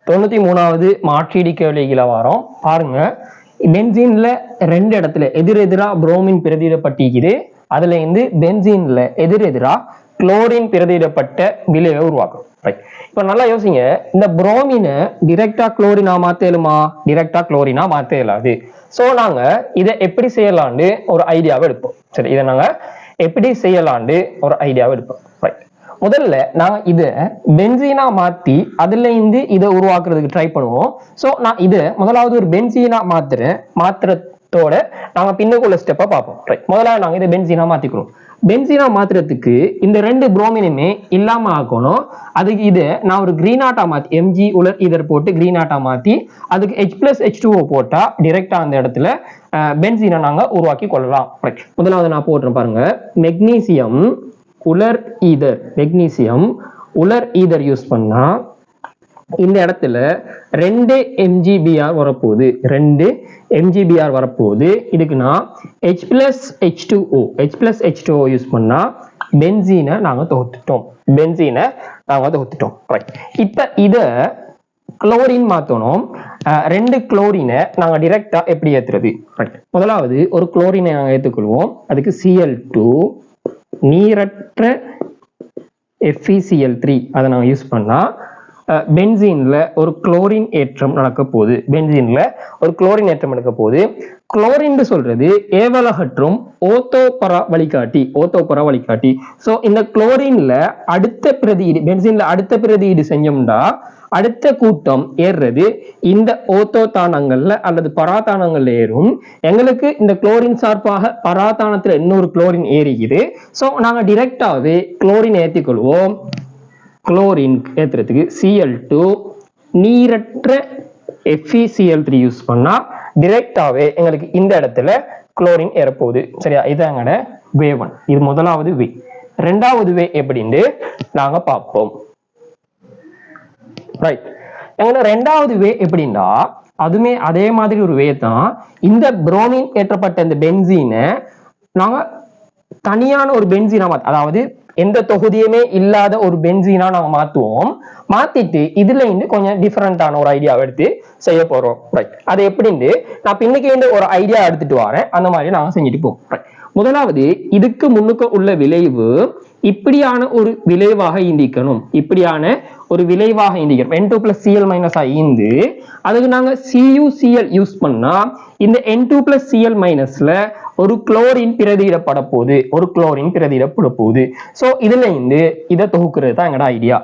93வது மாற்றீடு கேள்விகளை வாரம் பாருங்க. பென்சீன்ல 2 இடத்துல எதிரெதிரா புரோமின் பிரதியிடப்பட்டிருக்குது. அதுல இருந்து பென்சீன்ல எதிரெதிரா குளோரின் பிரதியிடப்பட்ட விளைவை உருவாக்கும். இப்ப நல்லா யோசிங்க, இந்த புரோமினை டிரெக்டா குளோரினா மாத்தேலுமா? டிரெக்டா குளோரினா மாத்த இயலாது. சோ நாங்க இதை எப்படி செய்யலான்னு ஒரு ஐடியாவை எடுப்போம். சரி, இதை நாங்க எப்படி செய்யலான்னு ஒரு ஐடியாவை எடுப்போம். முதல்ல நான் இத பென்சீனா மாத்தி அதுல இருந்து இதை உருவாக்குறதுக்கு ட்ரை பண்ணுவோம். சோ நான் இதை முதலாவது ஒரு பென்சீனா மாத்திரத்தோட நாங்க பின்னுக்குள்ள ஸ்டெப்பை பார்ப்போம். முதலாவது நாங்க இதை பென்சீனா மாத்திக்கிறோம். பென்சீனா மாத்திரத்துக்கு இந்த 2 புரோமினுமே இல்லாம ஆக்கணும். அதுக்கு இதை நான் ஒரு கிரீனாட்டா மாத்தி Mg உலர் இதர் போட்டு கிரீனாட்டா மாத்தி அதுக்கு H+H2O போட்டா டிரெக்டா அந்த இடத்துல பென்சீனை நாங்க உருவாக்கி கொள்ளலாம். முதலாவது நான் போட்டுறேன் பாருங்க. மெக்னீசியம் உலர் ஈதர் யூஸ் பண்ணா இந்த இடத்துல 2 mgbr வரப்போகுது. 2 mgbr வரப்போகுது. இதுக்கு நான் H+H2O யூஸ் பண்ணா பென்சீனை நாங்க தொகுத்துட்டோம். இப்ப இத குளோரின் மாத்தணும். 2 குளோரினை நாங்க டிரெக்டா எப்படி ஏத்துறது? முதலாவது ஒரு குளோரினை நாங்க ஏத்துக்கொள்வோம். அதுக்கு Cl2 நீரற்ற FeCl3 அதை நாங்க யூஸ் பண்ணா பென்சீன்ல ஒரு குளோரின் ஏற்றம் நடக்க போகுது. குளோரின் சொல்றது ஏவலகற்றும் ஓத்தோபரா வழிகாட்டி. சோ இந்த குளோரின்ல பென்சீன்ல அடுத்த பிரதியீடு செஞ்சோம்னா அடுத்த கூட்டம் ஏறுறது இந்த ஓத்தோ தானங்கள்ல அல்லது பராதானங்கள்ல ஏறும். எங்களுக்கு இந்த குளோரின் சார்பாக பராதானத்துல இன்னொரு குளோரின் ஏறிக்குது. சோ நாங்க டிரெக்டாவே குளோரின் ஏற்றிக்கொள்வோம். குளோரின் ஏத்துறதுக்கு Cl2 நீரற்ற FeCl3 யூஸ் பண்ணா டிரெக்டாவே எங்களுக்கு இந்த இடத்துல குளோரின் ஏறப்போகுது. சரியா, இது எங்கட வே 1. இது முதலாவது வே. ரெண்டாவது வே எப்படின்னு நாங்க பார்ப்போம். எங்களோட ரெண்டாவது வே எப்படின்னா அதுமே அதே மாதிரி ஒரு வே தான். இந்த புரோமின் ஏற்றப்பட்ட இந்த பென்சீனை நாங்க தனியான ஒரு பென்சீனா அதாவது எந்த தொகுதியுமே இல்லாத ஒரு பென்சீனா நாங்க மாத்துவோம். மாத்திட்டு இதுல இருந்து கொஞ்சம் டிஃபரெண்டான ஒரு ஐடியாவை எடுத்து செய்ய போறோம். அது எப்படின்னு நான் பின்னுக்கு ஒரு ஐடியா எடுத்துட்டு வரேன். அந்த மாதிரி நாங்க செஞ்சுட்டு போவோம். முதலாவது இதுக்கு முன்னுக்கு உள்ள விளைவு இப்படியான ஒரு விளைவாக இண்டிக்கணும். N2+Cl- இந்து அதுக்கு நாங்க CuCl யூஸ் பண்ணா இந்த N2+Cl- ஒரு குளோரின் பிரதியிடப்பட போகுது. சோ இதுல இருந்து இதை தொகுக்கிறது தான் எங்கட ஐடியா.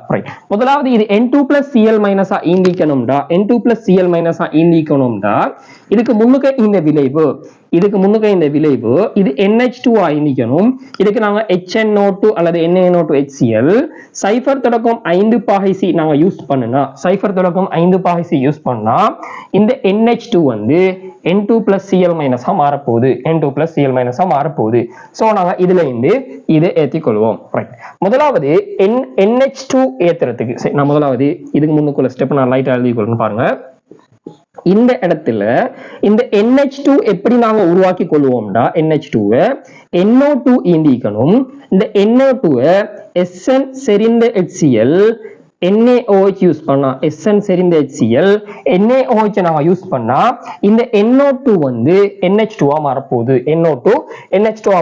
முதலாவது இது N2+Cl- இண்டிக்கணும்டா இதுக்கு முன்னுக்கு இந்த விளைவு இது NH2 இண்டிக்கணும். இதுக்கு நாங்க HNO2 அல்லது NaNO2HCl சைஃபர் தொடக்கம் 5 C நாங்க யூஸ் பண்ணா இந்த NH2 வந்து N2+Cl- மாறப்போகுது. சோ நாங்க இதுல இருந்து இதை ஏத்திக்கொள்வோம். முதலாவது NH2 ஏத்துறதுக்கு நான் முதலாவது இதுக்கு முன்னுக்குள்ள ஸ்டெப் நான் லைட்டா எழுதிக்கொள்ளணும் பாருங்க. இந்த இடத்துல இந்த NH2 எப்படி நாங்க உருவாக்கி கொள்வோம்டா NH2 NO2 இண்டிக்கணும். இந்த NO2 SN செறிந்த HCl NaOH யூஸ் பண்ணா SN செறிந்த HCl NaOH நாங்க யூஸ் பண்ணா இந்த NO2 வந்து NH2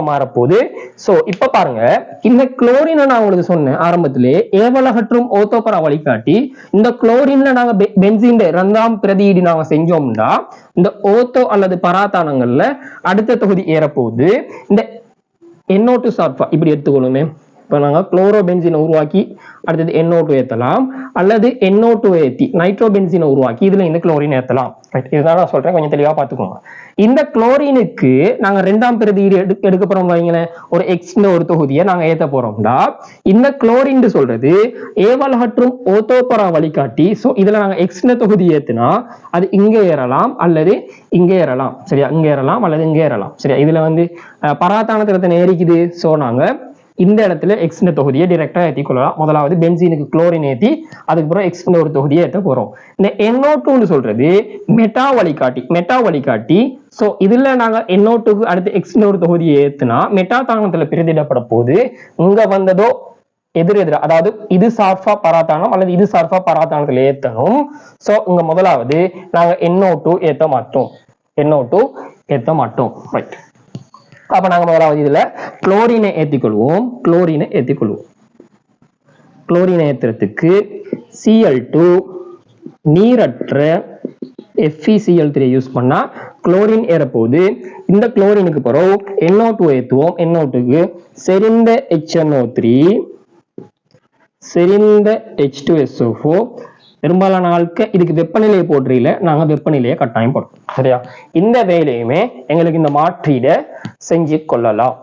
மாறப்போகுது. சோ இப்ப பாருங்க, இந்த குளோரினை நான் உங்களுக்கு சொன்னேன் ஆரம்பத்திலே ஏவலகற்றும் ஓத்தோபரா வழிகாட்டி. இந்த குளோரின்ல நாங்க பென்சீன் 2ஆம் பிரதியீடு நாங்க செஞ்சோம்னா இந்த ஓத்தோ அல்லது பராதானங்கள்ல அடுத்த தொகுதி ஏறப்போகுது. இந்த NO2 சார்பா இப்படி எடுத்துக்கொள்ளுமே. இப்ப நாங்க குளோரோபென்சீனை உருவாக்கி அடுத்தது NO2 ஏத்தலாம் அல்லது NO2 ஏத்தி நைட்ரோபென்சீனை உருவாக்கி இதுல இந்த குளோரின் ஏத்தலாம். இதுதான் நான் சொல்றேன், கொஞ்சம் தெளிவா பாத்துக்கோங்க. இந்த குளோரினுக்கு நாங்க 2ஆம் பிரதியீடு எடுக்க போறோம் வைங்களேன். ஒரு எக்ஸ் ஒரு தொகுதியை நாங்க ஏத்த போறோம்டா இந்த குளோரின் சொல்றது ஏவலகற்றும் ஓத்தோபரா வழிகாட்டி. சோ இதுல நாங்க எக்ஸ் தொகுதி ஏத்துனா அது இங்க ஏறலாம் அல்லது இங்க ஏறலாம். சரியா, இங்க ஏறலாம் அல்லது இங்க ஏறலாம். சரியா, இதுல வந்து பராதானத்துல ஏறிக்குது. சோ நாங்க இந்த இடத்துல எக்ஸ் தொகுதியை டிரெக்டா ஏற்றி கொள்ளலாம். முதலாவது பென்சீனுக்கு குளோரின் ஏற்றி அதுக்கப்புறம் எக்ஸ் ஒரு தொகுதியை ஏற்ற போறோம். இந்த NO2 சொல்றது மெட்டா வழிகாட்டி. சோ இதுல நாங்க NO2 அடுத்து எக்ஸ் ஒரு தொகுதியை ஏத்துனா மெட்டா தானத்துல பிரதியிடப்பட போது இங்க வந்ததோ எதிர் அதாவது இது சார்பா பராத்தானம் அல்லது இது சார்பா பராத்தானத்துல ஏத்தணும். சோ இங்க முதலாவது நாங்க NO2 ஏத்த மாட்டோம். NO2 ஏத்த மாட்டோம். ரைட். அப்ப நாங்க முதலாவது இதுல குளோரினை ஏத்திக்கொள்வோம். குளோரினை ஏத்திக்கொள்வோம். குளோரினை ஏத்துறதுக்கு Cl2 நீரற்ற FeCl3 யூஸ் பண்ணா குளோரின் ஏறப்போகுது. இந்த குளோரினுக்கு பிறகு NO2 ஏத்துவோம். NO2க்கு செறிந்த HNO3 செறிந்த H2SO4. பெரும்பாலான ஆட்கள் இதுக்கு வெப்பநிலையை போடுறீல, நாங்க வெப்பநிலையை கட்டாயம் போடுறோம். சரியா? இந்த வேலையுமே எங்களுக்கு இந்த மாற்றீட செஞ்சு கொள்ளலாம்.